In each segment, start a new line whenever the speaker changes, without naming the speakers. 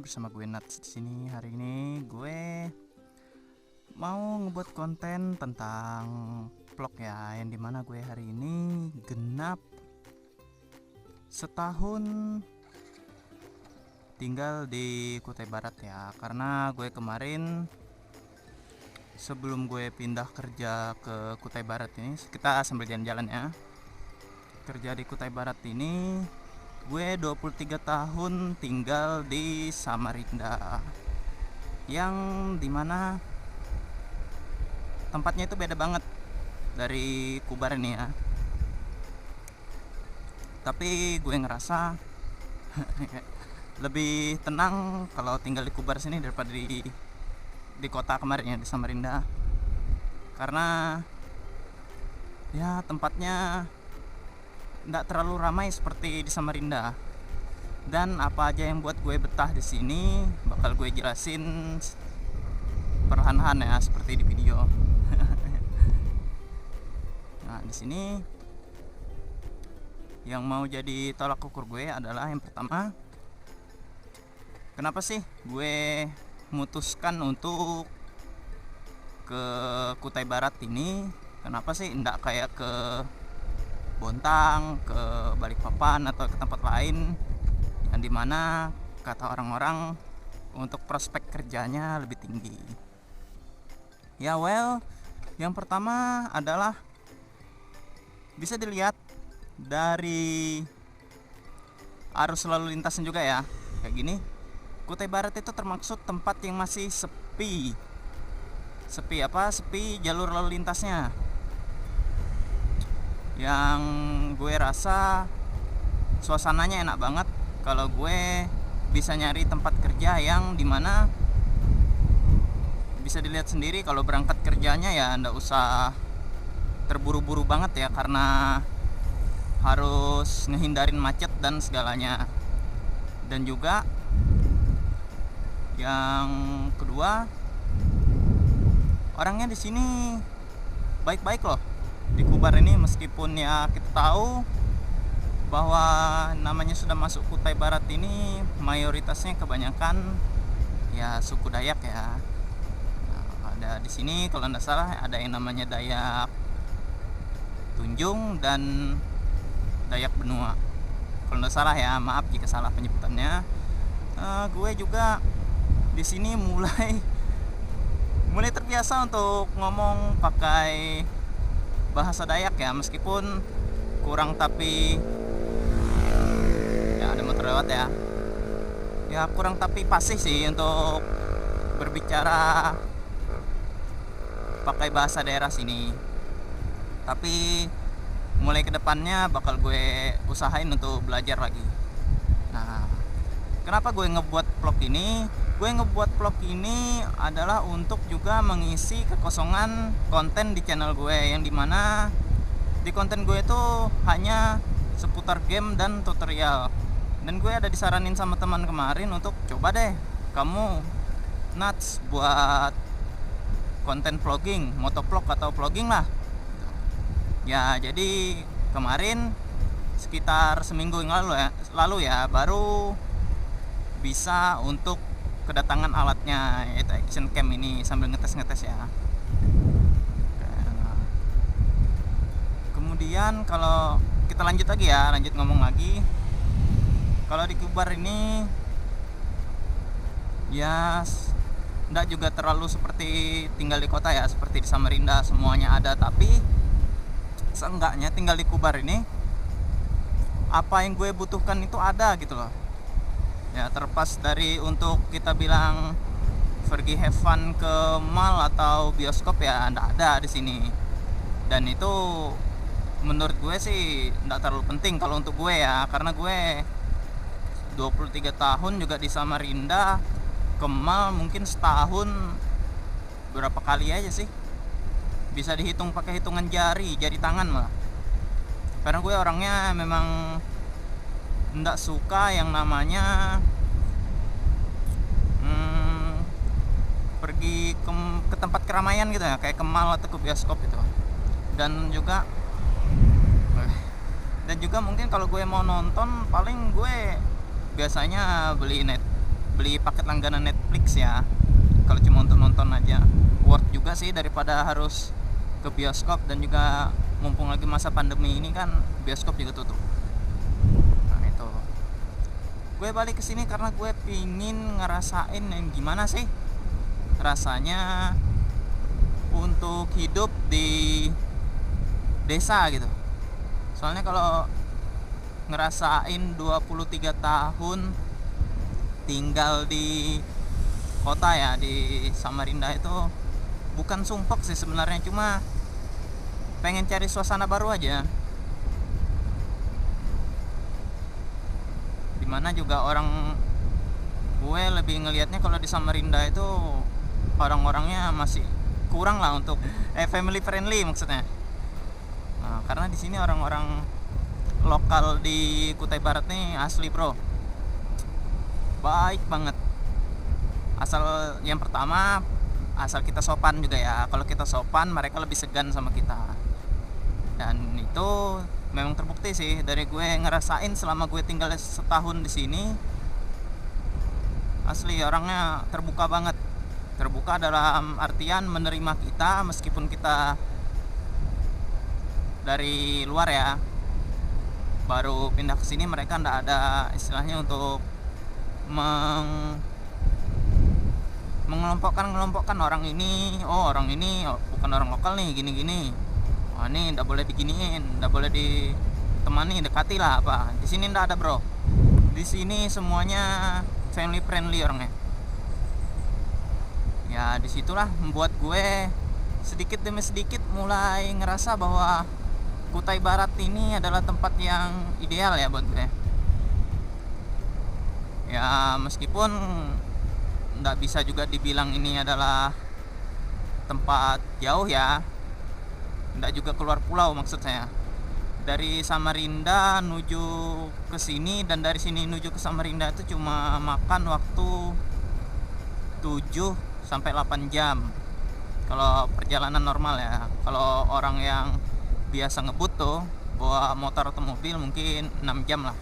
bersama gue Nats di sini. Hari ini gue mau ngebuat konten tentang vlog ya, yang dimana gue hari ini genap setahun tinggal di Kutai Barat ya. Karena gue kemarin sebelum gue pindah kerja ke Kutai Barat ini, kita sambil jalan-jalan ya. Kerja di Kutai Barat ini gue 23 tahun tinggal di Samarinda, yang dimana tempatnya itu beda banget dari Kubar ini ya. Tapi gue ngerasa lebih tenang kalau tinggal di Kubar sini daripada di kota kemarin ya, di Samarinda. Karena ya tempatnya nggak terlalu ramai seperti di Samarinda, dan apa aja yang buat gue betah di sini bakal gue jelasin perlahan-lahan ya, seperti di video. Nah, di sini yang mau jadi tolak ukur gue adalah yang pertama, kenapa sih gue memutuskan untuk ke Kutai Barat ini? Kenapa sih nggak kayak ke Bontang, ke Balikpapan atau ke tempat lain yang dimana kata orang-orang untuk prospek kerjanya lebih tinggi? Ya yang pertama adalah bisa dilihat dari arus lalu lintasnya juga ya. Kayak gini, Kutai Barat itu termasuk tempat yang masih sepi jalur lalu lintasnya. Yang gue rasa suasananya enak banget kalau gue bisa nyari tempat kerja yang dimana bisa dilihat sendiri kalau berangkat kerjanya ya ndak usah terburu-buru banget ya, karena harus ngehindarin macet dan segalanya. Dan juga yang kedua, orangnya di sini baik-baik loh di Kubar ini, meskipun ya kita tahu bahwa namanya sudah masuk Kutai Barat ini mayoritasnya kebanyakan ya suku Dayak ya. Nah, ada di sini kalau nggak salah ada yang namanya Dayak Tunjung dan Dayak Benua kalau nggak salah ya, maaf jika salah penyebutannya. Gue juga di sini mulai terbiasa untuk ngomong pakai bahasa Dayak ya, meskipun kurang, tapi ya ada motor lewat ya kurang tapi fasih sih untuk berbicara pakai bahasa daerah sini. Tapi mulai kedepannya bakal gue usahain untuk belajar lagi. Nah, kenapa gue ngebuat vlog ini? Gue ngebuat vlog ini adalah untuk juga mengisi kekosongan konten di channel gue, yang dimana di konten gue itu hanya seputar game dan tutorial. Dan gue ada disaranin sama teman kemarin untuk coba deh kamu Nats buat konten vlogging, motovlog atau vlogging lah. Ya jadi kemarin sekitar seminggu yang lalu ya baru bisa untuk kedatangan alatnya, yaitu action cam ini, sambil ngetes ya. Kemudian kalau kita lanjut ngomong lagi, kalau di Kubar ini ya enggak juga terlalu seperti tinggal di kota ya, seperti di Samarinda semuanya ada, tapi seenggaknya tinggal di Kubar ini apa yang gue butuhkan itu ada gitu loh. Ya terlepas dari untuk kita bilang pergi have fun ke mall atau bioskop ya ndak ada di sini. Dan itu menurut gue sih ndak terlalu penting kalau untuk gue ya, karena gue 23 tahun juga di Samarinda, ke mall mungkin setahun berapa kali aja sih, bisa dihitung pakai hitungan jari tangan malah. Karena gue orangnya memang nggak suka yang namanya pergi ke tempat keramaian gitu ya, kayak ke mall atau ke bioskop gitu. Dan juga mungkin kalau gue mau nonton, paling gue biasanya beli beli paket langganan Netflix ya, kalau cuma untuk nonton aja worth juga sih daripada harus ke bioskop. Dan juga mumpung lagi masa pandemi ini kan bioskop juga tutup. Nah itu gue balik ke sini karena gue pingin ngerasain gimana sih rasanya untuk hidup di desa gitu. Soalnya kalau ngerasain 23 tahun tinggal di kota ya, di Samarinda itu bukan sumpek sih sebenarnya, cuma pengen cari suasana baru aja. Dimana juga orang, gue lebih ngelihatnya kalau di Samarinda itu orang-orangnya masih kurang lah untuk family friendly maksudnya. Nah, karena di sini orang-orang lokal di Kutai Barat nih asli bro, baik banget. Asal yang pertama, asal kita sopan juga ya. Kalau kita sopan, mereka lebih segan sama kita. Dan itu memang terbukti sih dari gue ngerasain selama gue tinggal setahun di sini. Asli orangnya terbuka banget. Terbuka dalam artian menerima kita meskipun kita dari luar ya, baru pindah ke sini. Mereka ndak ada istilahnya untuk mengelompokkan orang ini, orang ini bukan orang lokal nih, gini-gini. Oh, ini ndak boleh diginiin, ndak boleh ditemani, dekati lah apa. Di sini ndak ada bro. Di sini semuanya family friendly orangnya. Ya disitulah membuat gue sedikit demi sedikit mulai ngerasa bahwa Kutai Barat ini adalah tempat yang ideal ya buat gue. Ya meskipun nggak bisa juga dibilang ini adalah tempat jauh ya, nggak juga keluar pulau maksud saya. Dari Samarinda nuju ke sini dan dari sini nuju ke Samarinda itu cuma makan waktu 7 sampai 8 jam kalau perjalanan normal ya. Kalau orang yang biasa ngebut tuh bawa motor atau mobil mungkin 6 jam lah,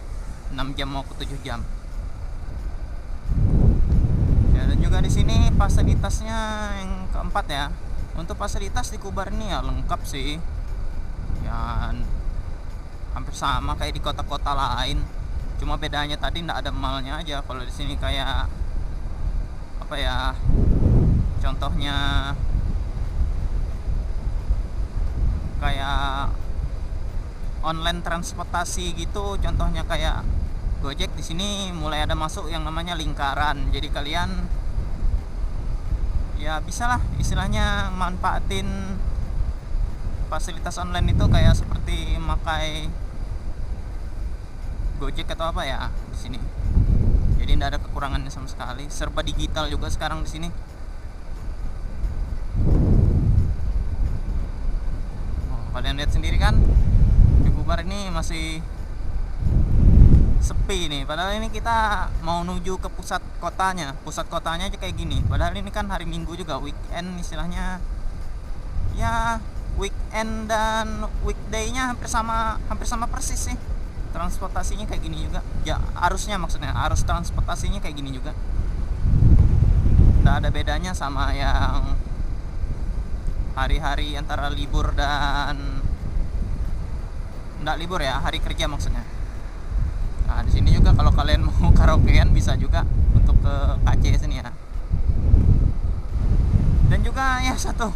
6 jam mau ke 7 jam ya. Dan juga di sini fasilitasnya yang keempat ya, untuk fasilitas di Kubar ini ya lengkap sih ya, hampir sama kayak di kota-kota lain, cuma bedanya tadi nggak ada malnya aja. Kalau di sini kayak apa ya, contohnya kayak online transportasi gitu, contohnya kayak Gojek. Di sini mulai ada masuk yang namanya lingkaran, jadi kalian ya bisalah istilahnya manfaatin fasilitas online itu kayak seperti makai Gojek atau apa ya di sini. Jadi tidak ada kekurangannya sama sekali, serba digital juga sekarang di sini. Kalian lihat sendiri kan, di Kubar ini masih sepi nih. Padahal ini kita mau menuju ke pusat kotanya aja kayak gini. Padahal ini kan hari Minggu juga, weekend istilahnya. Ya weekend dan weekday-nya hampir sama persis sih. Transportasinya kayak gini juga. Ya arusnya, maksudnya arus transportasinya kayak gini juga. Nggak ada bedanya sama yang hari-hari antara libur dan nggak libur ya, hari kerja maksudnya. Nah di sini juga kalau kalian mau karaokean bisa juga untuk ke KC sini ya. Dan juga ya satu,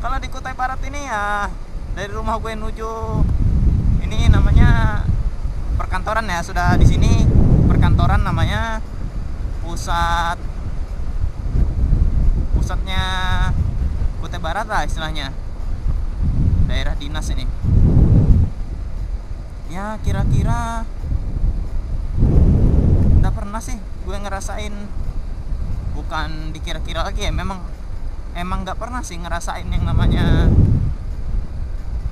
kalau di Kutai Barat ini ya, dari rumah gue menuju ini namanya perkantoran ya, sudah di sini perkantoran namanya, pusatnya Kutai Barat lah istilahnya, daerah dinas ini. Ya kira-kira nggak pernah sih gue ngerasain, bukan dikira-kira lagi ya, memang nggak pernah sih ngerasain yang namanya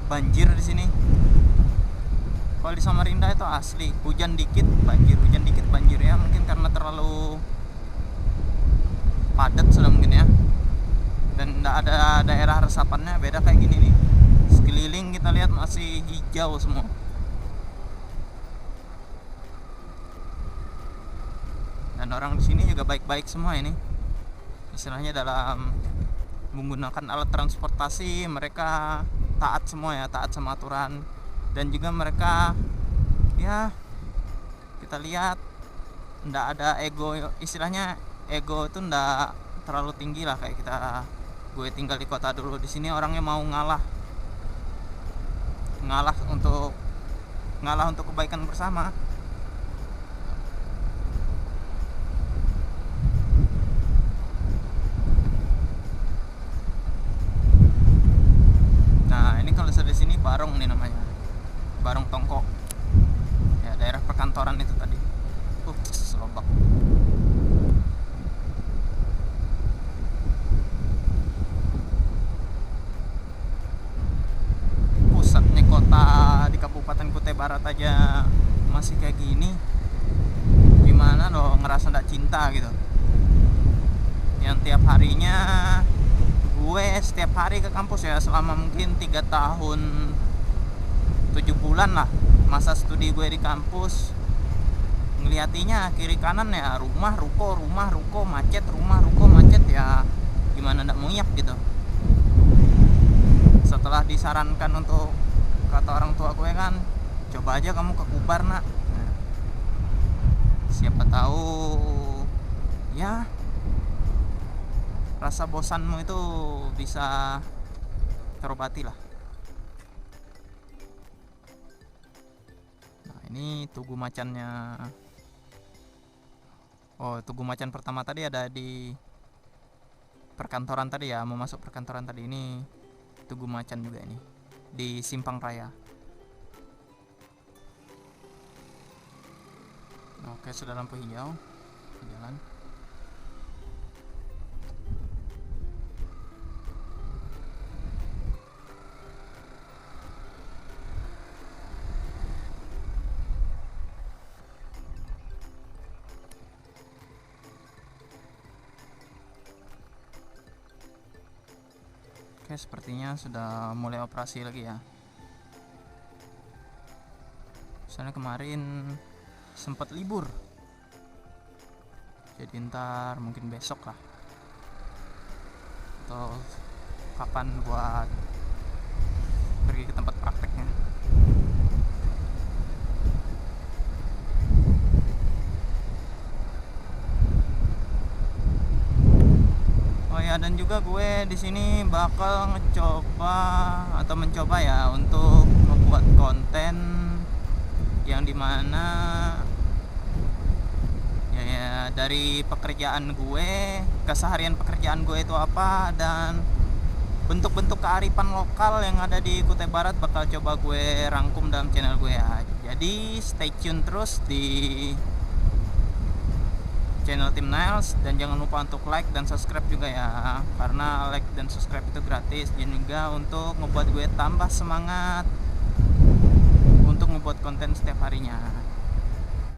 banjir di sini. Kalau di Samarinda itu asli hujan dikit banjir ya, mungkin karena terlalu padat sudah mungkin ya, dan nggak ada daerah resapannya. Beda kayak gini nih, sekeliling kita lihat masih hijau semua. Dan dan orang di sini juga baik-baik semua ini, istilahnya dalam menggunakan alat transportasi mereka taat semua ya, taat sama aturan, dan juga mereka ya kita lihat ndak ada ego, istilahnya ego itu ndak terlalu tinggi lah kayak kita. Gue tinggal di kota dulu, di sini orangnya mau ngalah untuk kebaikan bersama. Nah ini kalau di sini Barong nih namanya, Barong Tongko ya, daerah perkantoran itu tadi. Selobak. Pusatnya kota di Kabupaten Kutai Barat aja masih kayak gini, gimana loh ngerasa nggak cinta gitu. Yang tiap harinya gue setiap hari ke kampus ya, selama mungkin 3 tahun 7 bulan lah masa studi gue di kampus, ngeliatinya kiri kanan ya rumah ruko macet, rumah ruko macet, ya gimana ndak muyak gitu. Setelah disarankan untuk, kata orang tua gue kan, coba aja kamu ke Kubar nak, nah, siapa tahu ya rasa bosanmu itu bisa terobati lah. Nah ini Tugu Macannya. Oh, Tugu Macan pertama tadi ada di perkantoran tadi ya, mau masuk perkantoran tadi. Ini Tugu Macan juga ini di Simpang Raya. Oke, sudah lampu hijau, jalan. Oke, sepertinya sudah mulai operasi lagi ya. Soalnya kemarin sempat libur, jadi ntar mungkin besok lah atau kapan buat pergi ke tempat prakteknya. Oh ya, dan juga gue di sini bakal mencoba ya untuk membuat konten yang dimana ya dari pekerjaan gue, keseharian pekerjaan gue itu apa, dan bentuk-bentuk kearifan lokal yang ada di Kutai Barat bakal coba gue rangkum dalam channel gue ya. Jadi stay tune terus di channel Tim Niles, dan jangan lupa untuk like dan subscribe juga ya, karena like dan subscribe itu gratis, dan juga untuk ngebuat gue tambah semangat untuk ngebuat konten setiap harinya.